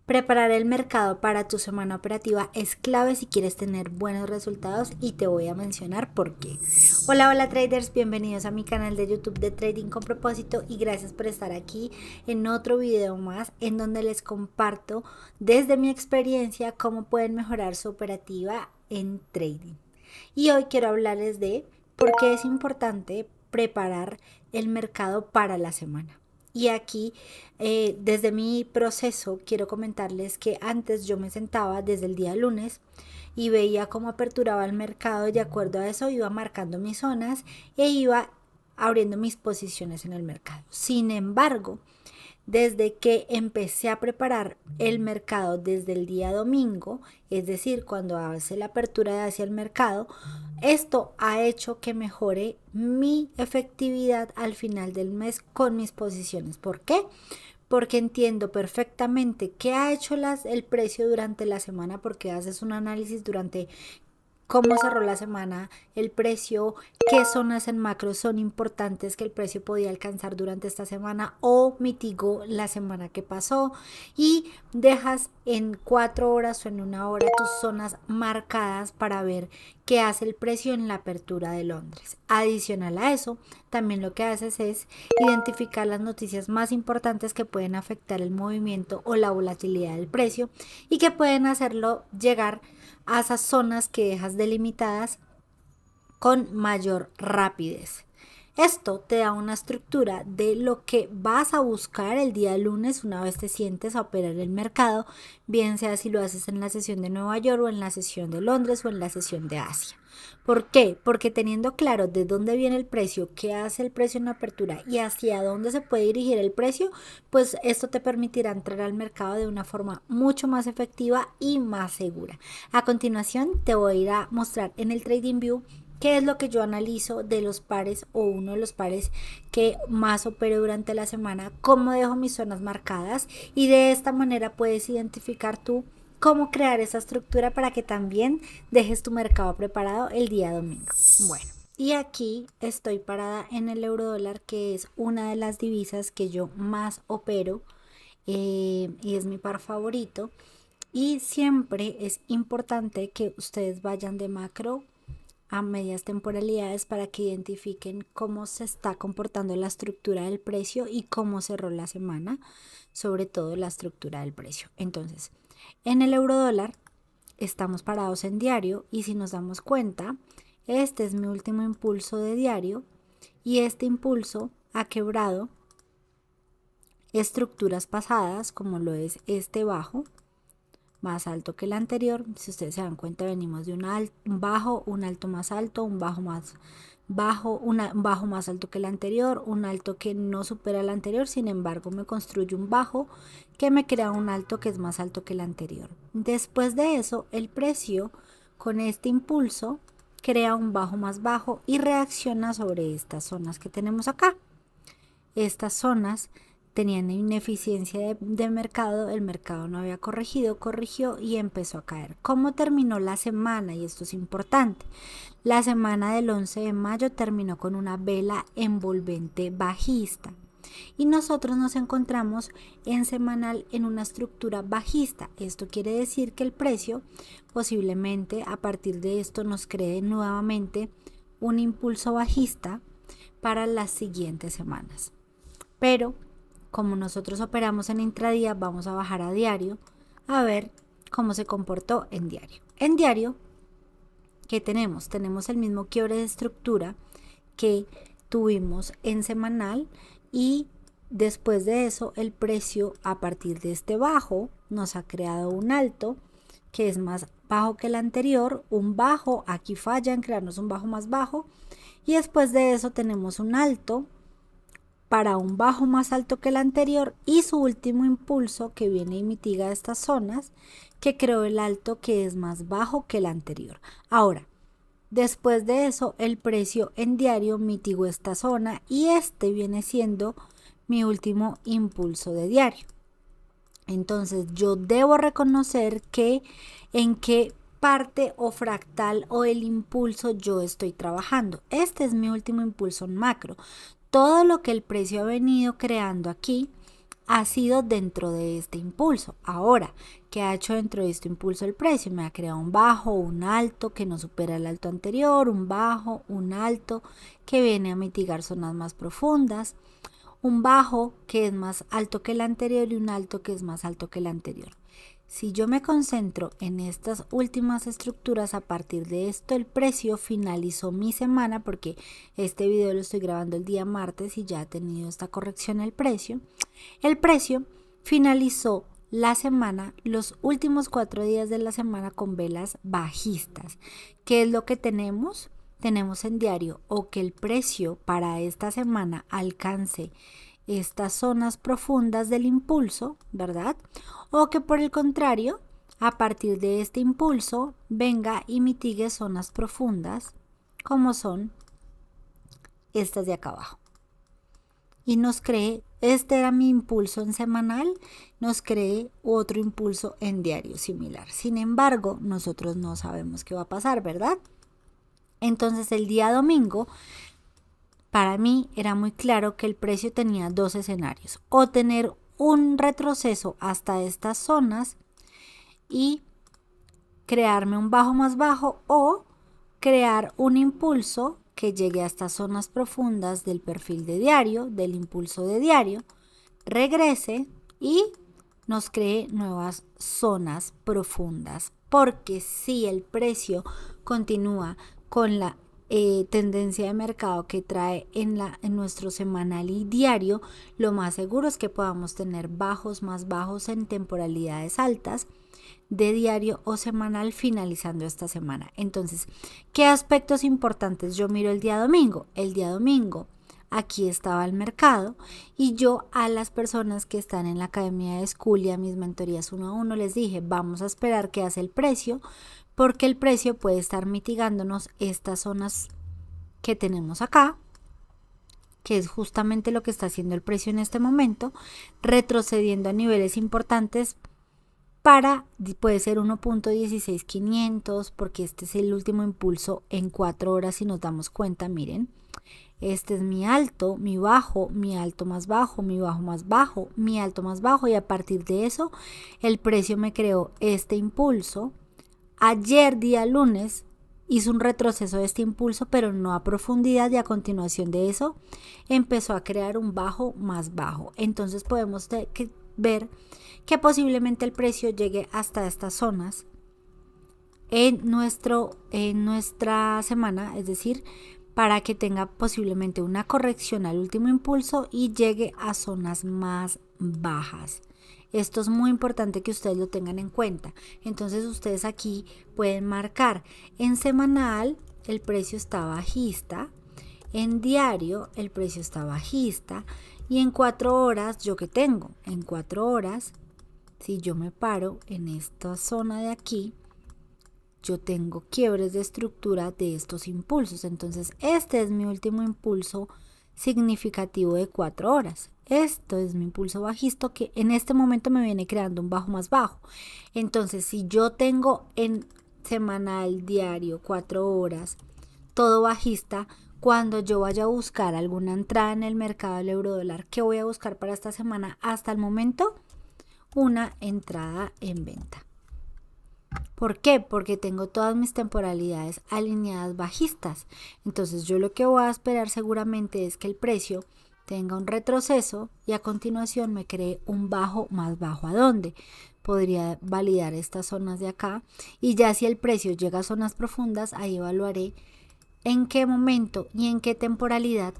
Preparar el mercado para tu semana operativa es clave si quieres tener buenos resultados y te voy a mencionar por qué. Hola traders, bienvenidos a mi canal de YouTube de Trading con Propósito y gracias por estar aquí en otro video más en donde les comparto desde mi experiencia cómo pueden mejorar su operativa en trading. Y hoy quiero hablarles de por qué es importante preparar el mercado para la semana. Y aquí, desde mi proceso, quiero comentarles que antes yo me sentaba desde el día lunes y veía cómo aperturaba el mercado y de acuerdo a eso iba marcando mis zonas e iba abriendo mis posiciones en el mercado. Sin embargo, desde que empecé a preparar el mercado desde el día domingo, es decir, cuando hace la apertura hacia el mercado, esto ha hecho que mejore mi efectividad al final del mes con mis posiciones. ¿Por qué? Porque entiendo perfectamente qué ha hecho el precio durante la semana, porque haces un análisis durante cómo cerró la semana, el precio, qué zonas en macro son importantes que el precio podía alcanzar durante esta semana o mitigó la semana que pasó, y dejas en 4 horas o en 1 hora tus zonas marcadas para ver qué hace el precio en la apertura de Londres. Adicional a eso, también lo que haces es identificar las noticias más importantes que pueden afectar el movimiento o la volatilidad del precio y que pueden hacerlo llegar a esas zonas que dejas delimitadas con mayor rapidez. Esto te da una estructura de lo que vas a buscar el día lunes una vez te sientes a operar el mercado, bien sea si lo haces en la sesión de Nueva York o en la sesión de Londres o en la sesión de Asia. ¿Por qué? Porque teniendo claro de dónde viene el precio, qué hace el precio en la apertura y hacia dónde se puede dirigir el precio, pues esto te permitirá entrar al mercado de una forma mucho más efectiva y más segura. A continuación te voy a ir a mostrar en el TradingView qué es lo que yo analizo de los pares o uno de los pares que más opero durante la semana, cómo dejo mis zonas marcadas y de esta manera puedes identificar tú cómo crear esa estructura para que también dejes tu mercado preparado el día domingo. Bueno, y aquí estoy parada en el euro dólar, que es una de las divisas que yo más opero y es mi par favorito. Y siempre es importante que ustedes vayan de macro a medias temporalidades para que identifiquen cómo se está comportando la estructura del precio y cómo cerró la semana, sobre todo la estructura del precio. Entonces, en el euro dólar estamos parados en diario y si nos damos cuenta, este es mi último impulso de diario y este impulso ha quebrado estructuras pasadas como lo es este bajo más alto que el anterior. Si ustedes se dan cuenta, venimos de un bajo, un alto más alto, un bajo más bajo, un bajo más alto que el anterior, un alto que no supera el anterior, sin embargo me construye un bajo que me crea un alto que es más alto que el anterior. Después de eso, el precio con este impulso crea un bajo más bajo y reacciona sobre estas zonas que tenemos acá. Estas zonas tenían ineficiencia de mercado, el mercado no había corregido, corrigió y empezó a caer. ¿Cómo terminó la semana? Y esto es importante. La semana del 11 de mayo terminó con una vela envolvente bajista y nosotros nos encontramos en semanal en una estructura bajista. Esto quiere decir que el precio posiblemente a partir de esto nos cree nuevamente un impulso bajista para las siguientes semanas. Pero como nosotros operamos en intradía, vamos a bajar a diario a ver cómo se comportó en diario. En diario, ¿qué tenemos? Tenemos el mismo quiebre de estructura que tuvimos en semanal y después de eso el precio a partir de este bajo nos ha creado un alto que es más bajo que el anterior, un bajo, aquí falla en crearnos un bajo más bajo y después de eso tenemos un alto para un bajo más alto que el anterior y su último impulso que viene y mitiga estas zonas que creó el alto que es más bajo que el anterior. Ahora, después de eso el precio en diario mitigó esta zona y este viene siendo mi último impulso de diario. Entonces yo debo reconocer que en qué parte o fractal o el impulso yo estoy trabajando. Este es mi último impulso en macro. Todo lo que el precio ha venido creando aquí ha sido dentro de este impulso. Ahora, ¿qué ha hecho dentro de este impulso el precio? Me ha creado un bajo, un alto que no supera el alto anterior, un bajo, un alto que viene a mitigar zonas más profundas, un bajo que es más alto que el anterior y un alto que es más alto que el anterior. Si yo me concentro en estas últimas estructuras, a partir de esto el precio finalizó mi semana, porque este video lo estoy grabando el día martes y ya ha tenido esta corrección el precio. El precio finalizó la semana, los últimos 4 días de la semana con velas bajistas. ¿Qué es lo que tenemos? Tenemos en diario o que el precio para esta semana alcance estas zonas profundas del impulso, ¿verdad? O que por el contrario, a partir de este impulso, venga y mitigue zonas profundas, como son estas de acá abajo. Y nos cree, este era mi impulso en semanal, nos cree otro impulso en diario similar. Sin embargo, nosotros no sabemos qué va a pasar, ¿verdad? Entonces el día domingo, para mí era muy claro que el precio tenía dos escenarios: o tener un retroceso hasta estas zonas y crearme un bajo más bajo, o crear un impulso que llegue a estas zonas profundas del perfil de diario, del impulso de diario, regrese y nos cree nuevas zonas profundas. Porque si el precio continúa con la tendencia de mercado que trae en nuestro semanal y diario, lo más seguro es que podamos tener bajos más bajos en temporalidades altas de diario o semanal finalizando esta semana. Entonces, ¿qué aspectos importantes yo miro el día domingo? El día domingo aquí estaba el mercado y yo a las personas que están en la academia de Schoolia, mis mentorías 1 a 1, les dije: vamos a esperar qué hace el precio, porque el precio puede estar mitigándonos estas zonas que tenemos acá, que es justamente lo que está haciendo el precio en este momento, retrocediendo a niveles importantes puede ser 1.16500, porque este es el último impulso en 4 horas. Si nos damos cuenta, miren, este es mi alto, mi bajo, mi alto más bajo, mi bajo más bajo, mi alto más bajo, y a partir de eso el precio me creó este impulso. Ayer, día lunes, hizo un retroceso de este impulso, pero no a profundidad, y a continuación de eso empezó a crear un bajo más bajo. Entonces podemos ver que posiblemente el precio llegue hasta estas zonas en nuestra semana, es decir, para que tenga posiblemente una corrección al último impulso y llegue a zonas más bajas. Esto es muy importante que ustedes lo tengan en cuenta. Entonces ustedes aquí pueden marcar: en semanal el precio está bajista, en diario el precio está bajista, y en 4 horas, ¿yo qué tengo? En 4 horas, si yo me paro en esta zona de aquí, yo tengo quiebres de estructura de estos impulsos. Entonces este es mi último impulso significativo de 4 horas. Esto es mi impulso bajista, que en este momento me viene creando un bajo más bajo. Entonces, si yo tengo en semanal, diario, 4 horas, todo bajista, cuando yo vaya a buscar alguna entrada en el mercado del euro dólar, ¿qué voy a buscar para esta semana? Hasta el momento, una entrada en venta. ¿Por qué? Porque tengo todas mis temporalidades alineadas bajistas. Entonces yo lo que voy a esperar seguramente es que el precio tenga un retroceso y a continuación me cree un bajo más bajo. ¿A dónde? Podría validar estas zonas de acá, y ya si el precio llega a zonas profundas, ahí evaluaré en qué momento y en qué temporalidad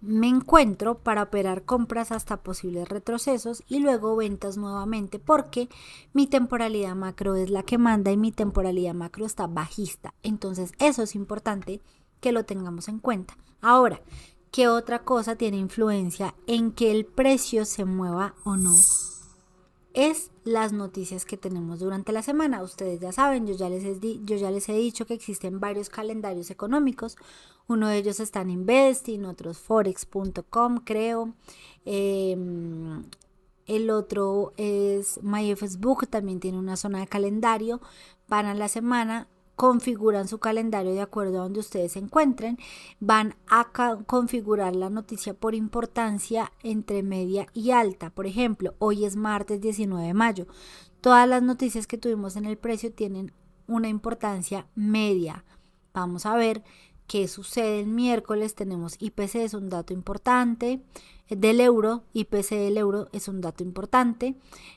me encuentro para operar compras hasta posibles retrocesos y luego ventas nuevamente, porque mi temporalidad macro es la que manda y mi temporalidad macro está bajista. Entonces eso es importante que lo tengamos en cuenta. Ahora, ¿qué otra cosa tiene influencia en que el precio se mueva o no? Es las noticias que tenemos durante la semana. Ustedes ya saben, yo ya les he dicho que existen varios calendarios económicos. Uno de ellos está en Investing, otros forex.com, creo. El otro es MyFacebook, también tiene una zona de calendario. Van a la semana, configuran su calendario de acuerdo a donde ustedes se encuentren. Van a configurar la noticia por importancia entre media y alta. Por ejemplo, hoy es martes 19 de mayo. Todas las noticias que tuvimos en el precio tienen una importancia media. Vamos a ver qué sucede el miércoles. Tenemos IPC, es un dato importante. Del euro, IPC del euro es un dato importante.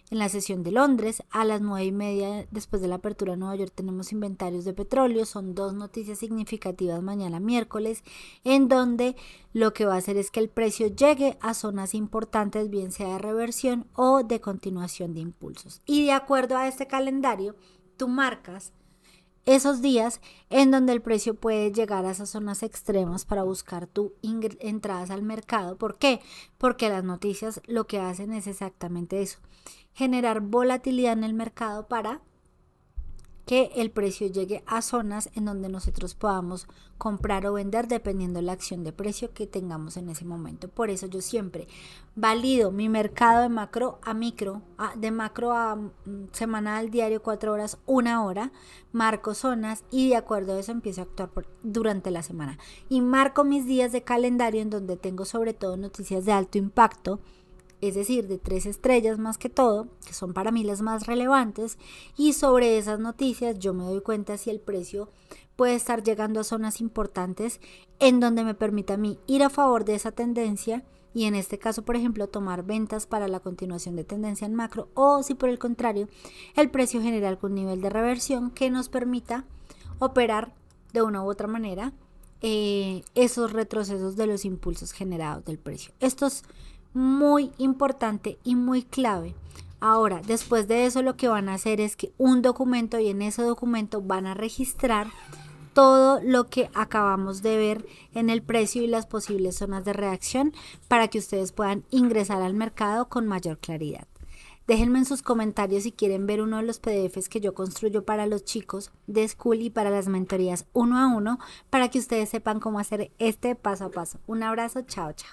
En la sesión de Londres, a las 9:30, después de la apertura de Nueva York, tenemos inventarios de petróleo. Son dos noticias significativas mañana miércoles, en donde lo que va a hacer es que el precio llegue a zonas importantes, bien sea de reversión o de continuación de impulsos. Y de acuerdo a este calendario, tú marcas esos días en donde el precio puede llegar a esas zonas extremas para buscar tu entradas al mercado. ¿Por qué? Porque las noticias lo que hacen es exactamente eso, generar volatilidad en el mercado para que el precio llegue a zonas en donde nosotros podamos comprar o vender dependiendo de la acción de precio que tengamos en ese momento. Por eso yo siempre valido mi mercado de macro a micro, de macro a semanal, diario, 4 horas, 1 hora, marco zonas y de acuerdo a eso empiezo a actuar durante la semana. Y marco mis días de calendario en donde tengo sobre todo noticias de alto impacto, es decir, de 3 estrellas más que todo, que son para mí las más relevantes, y sobre esas noticias yo me doy cuenta si el precio puede estar llegando a zonas importantes en donde me permita a mí ir a favor de esa tendencia y en este caso, por ejemplo, tomar ventas para la continuación de tendencia en macro, o si por el contrario el precio genera algún nivel de reversión que nos permita operar de una u otra manera esos retrocesos de los impulsos generados del precio. Estos muy importante y muy clave. Ahora, después de eso lo que van a hacer es que un documento, y en ese documento van a registrar todo lo que acabamos de ver en el precio y las posibles zonas de reacción para que ustedes puedan ingresar al mercado con mayor claridad. Déjenme en sus comentarios si quieren ver uno de los PDFs que yo construyo para los chicos de School y para las mentorías 1 a 1 para que ustedes sepan cómo hacer este paso a paso. Un abrazo, chao, chao.